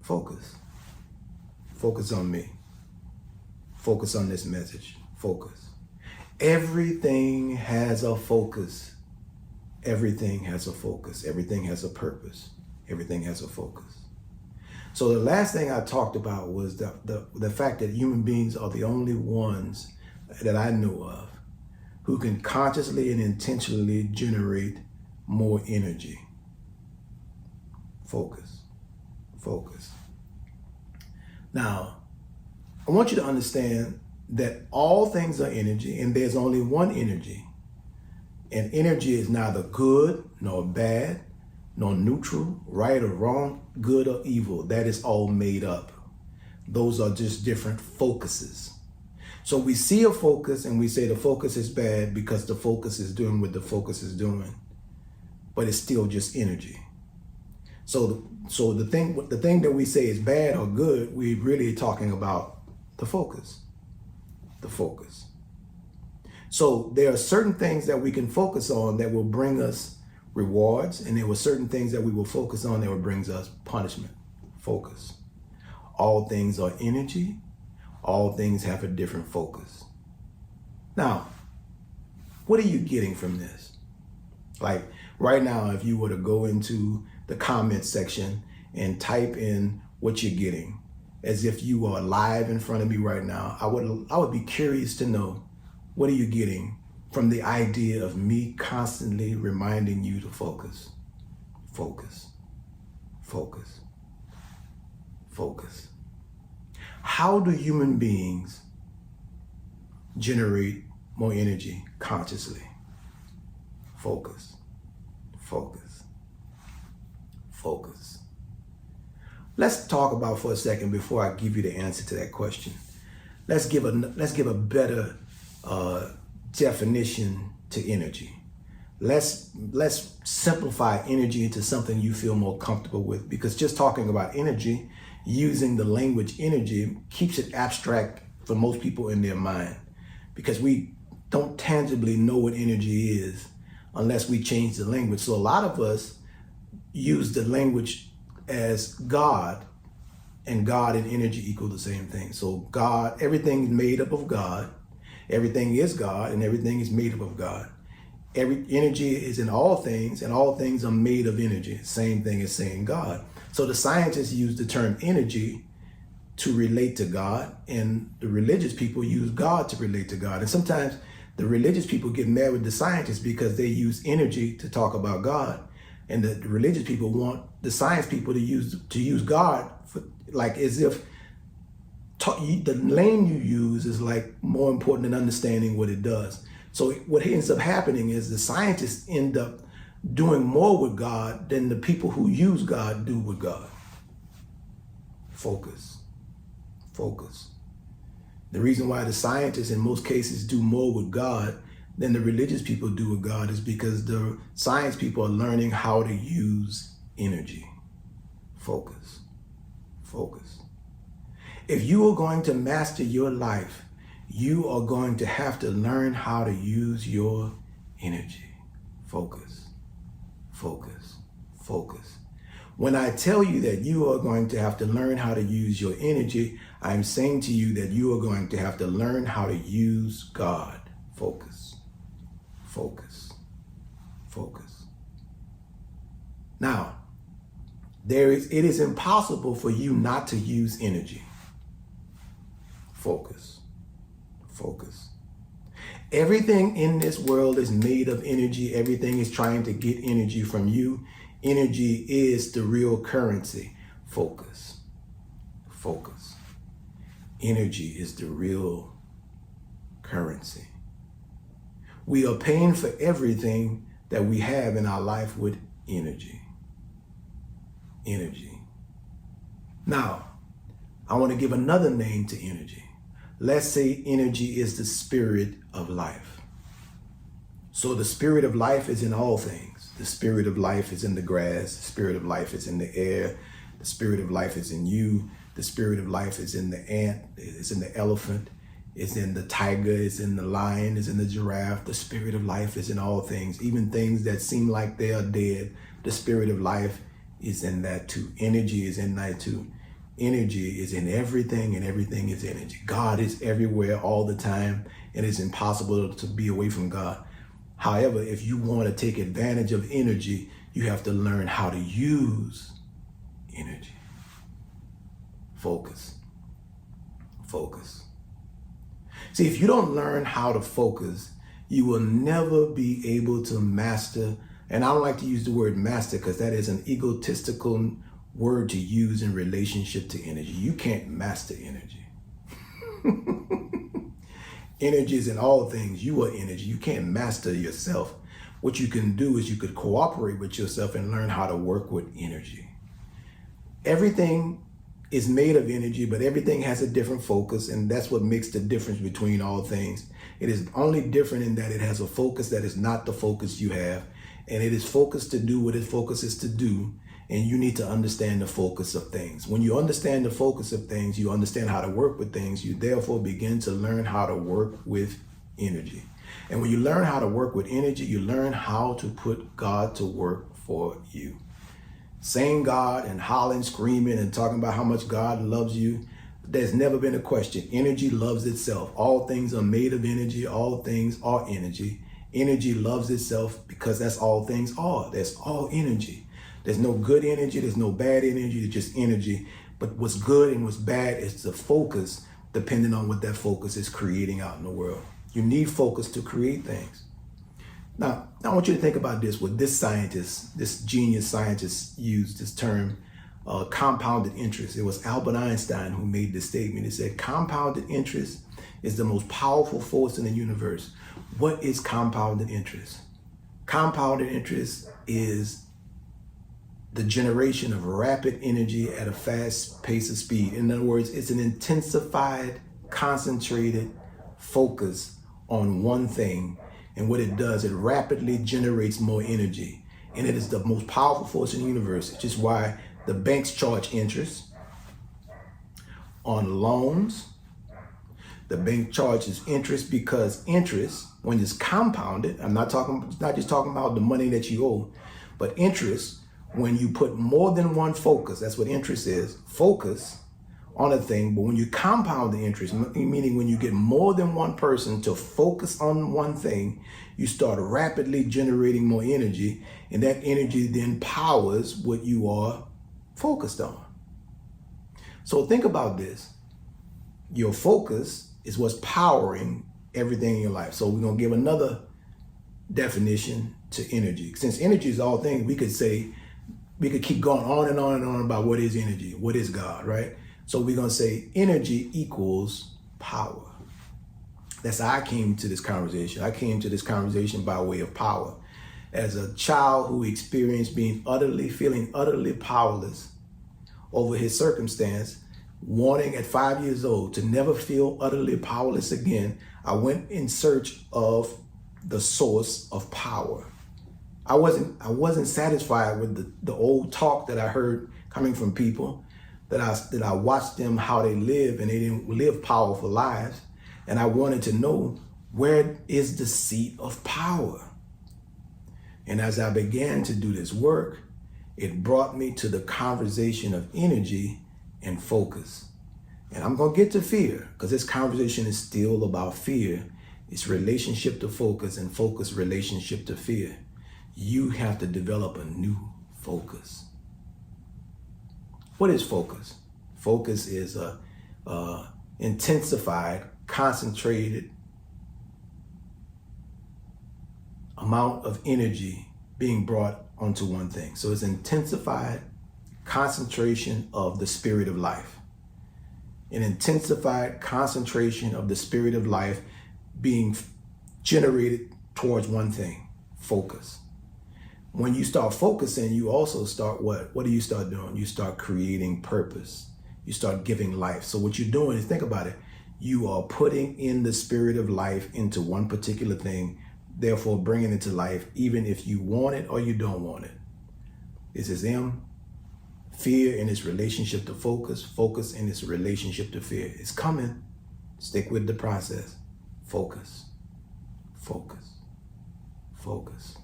Focus. Focus on me. Focus on this message. Focus. Everything has a focus. Everything has a focus. Everything has a purpose. Everything has a focus. So the last thing I talked about was the fact that human beings are the only ones that I know of who can consciously and intentionally generate more energy. Focus. Focus. Now, I want you to understand that all things are energy, and there's only one energy. And energy is neither good nor bad, nor neutral, right or wrong, good or evil. That is all made up. Those are just different focuses. So we see a focus and we say the focus is bad because the focus is doing what the focus is doing, but it's still just energy. So the thing that we say is bad or good, we're really talking about the focus. The focus. So there are certain things that we can focus on that will bring us rewards, and there were certain things that we will focus on that will bring us punishment. Focus. All things are energy. All things have a different focus. Now, what are you getting from this? Like right now, if you were to go into the comment section and type in what you're getting, as if you are live in front of me right now, I would be curious to know, what are you getting from the idea of me constantly reminding you to focus? Focus. Focus. Focus. How do human beings generate more energy consciously? Focus. Focus. Focus. Let's talk about for a second before I give you the answer to that question. Let's give a better definition to energy. Let's simplify energy into something you feel more comfortable with, because just talking about energy, using the language energy, keeps it abstract for most people in their mind, because we don't tangibly know what energy is unless we change the language. So a lot of us use the language as God, and God and energy equal the same thing. So God, everything is made up of God, everything is God, and everything is made up of God. Every energy is in all things, and all things are made of energy. Same thing as saying God. So the scientists use the term energy to relate to God, and the religious people use God to relate to God. And sometimes the religious people get mad with the scientists because they use energy to talk about God, and the religious people want the science people to use God for, like, as if the name you use is like more important than understanding what it does. So what ends up happening is the scientists end up doing more with God than the people who use God do with God. Focus. Focus. The reason why the scientists in most cases do more with God than the religious people do with God is because the science people are learning how to use energy. Focus. Focus. If you are going to master your life, you are going to have to learn how to use your energy. Focus. Focus. Focus. When I tell you that you are going to have to learn how to use your energy, I'm saying to you that you are going to have to learn how to use God. Focus. Focus. Focus. Now, it is impossible for you not to use energy. Focus. Focus. Everything in this world is made of energy. Everything is trying to get energy from you. Energy is the real currency. Focus. Focus. Energy is the real currency. We are paying for everything that we have in our life with energy. Energy. Now, I want to give another name to energy. Let's say energy is the spirit of life. So the spirit of life is in all things. The spirit of life is in the grass. The spirit of life is in the air. The spirit of life is in you. The spirit of life is in the ant. It's in the elephant. It's in the tiger. It's in the lion. It's in the giraffe. The spirit of life is in all things, even things that seem like they are dead. The spirit of life is in that too. Energy is in that too. energy is in everything, and everything is energy. God is everywhere all the time, and it's impossible to be away from God. However, if you want to take advantage of energy, you have to learn how to use energy. Focus. Focus. See, if you don't learn how to focus, you will never be able to master. And I don't like to use the word master because that is an egotistical word to use in relationship to energy. You can't master energy. Energy is in all things. You are energy. You can't master yourself. What you can do is you could cooperate with yourself and learn how to work with energy. Everything is made of energy, but everything has a different focus, and that's what makes the difference between all things. It is only different in that it has a focus that is not the focus you have, and it is focused to do what it focuses to do, and you need to understand the focus of things. When you understand the focus of things, you understand how to work with things. You therefore begin to learn how to work with energy. And when you learn how to work with energy, you learn how to put God to work for you. Saying God and hollering, screaming, and talking about how much God loves you, there's never been a question. Energy loves itself. All things are made of energy. All things are energy. Energy loves itself because that's all things are. That's all energy. There's no good energy. There's no bad energy. It's just energy. But what's good and what's bad is the focus, depending on what that focus is creating out in the world. You need focus to create things. Now, I want you to think about this. What this scientist, this genius scientist used this term, compounded interest. It was Albert Einstein who made this statement. He said, compounded interest is the most powerful force in the universe. What is compounded interest? Compounded interest is the generation of rapid energy at a fast pace of speed. In other words, it's an intensified, concentrated focus on one thing. And what it does, it rapidly generates more energy. And it is the most powerful force in the universe, which is why the banks charge interest on loans. The bank charges interest because interest, when it's compounded, it's not just talking about the money that you owe, but interest, when you put more than one focus, that's what interest is, focus on a thing. But when you compound the interest, meaning when you get more than one person to focus on one thing, you start rapidly generating more energy, and that energy then powers what you are focused on. So think about this. Your focus is what's powering everything in your life. So we're going to give another definition to energy. Since energy is all things, we could keep going on and on and on about what is energy, what is God, right? So we're going to say energy equals power. That's how I came to this conversation. I came to this conversation by way of power. As a child who experienced feeling utterly powerless over his circumstance, wanting at 5 years old to never feel utterly powerless again, I went in search of the source of power. I wasn't satisfied with the old talk that I heard coming from people, that I watched them how they live, and they didn't live powerful lives. And I wanted to know, where is the seat of power? And as I began to do this work, it brought me to the conversation of energy and focus. And I'm going to get to fear, because this conversation is still about fear. It's relationship to focus, and focus relationship to fear. You have to develop a new focus. What is focus? Focus is a intensified, concentrated amount of energy being brought onto one thing. So it's intensified concentration of the spirit of life. An intensified concentration of the spirit of life being generated towards one thing, focus. When you start focusing, you also start what? What do you start doing? You start creating purpose. You start giving life. So what you're doing is, think about it. You are putting in the spirit of life into one particular thing, therefore bringing it to life, even if you want it or you don't want it. This is M. Fear in its relationship to focus. Focus in its relationship to fear. It's coming. Stick with the process. Focus. Focus. Focus.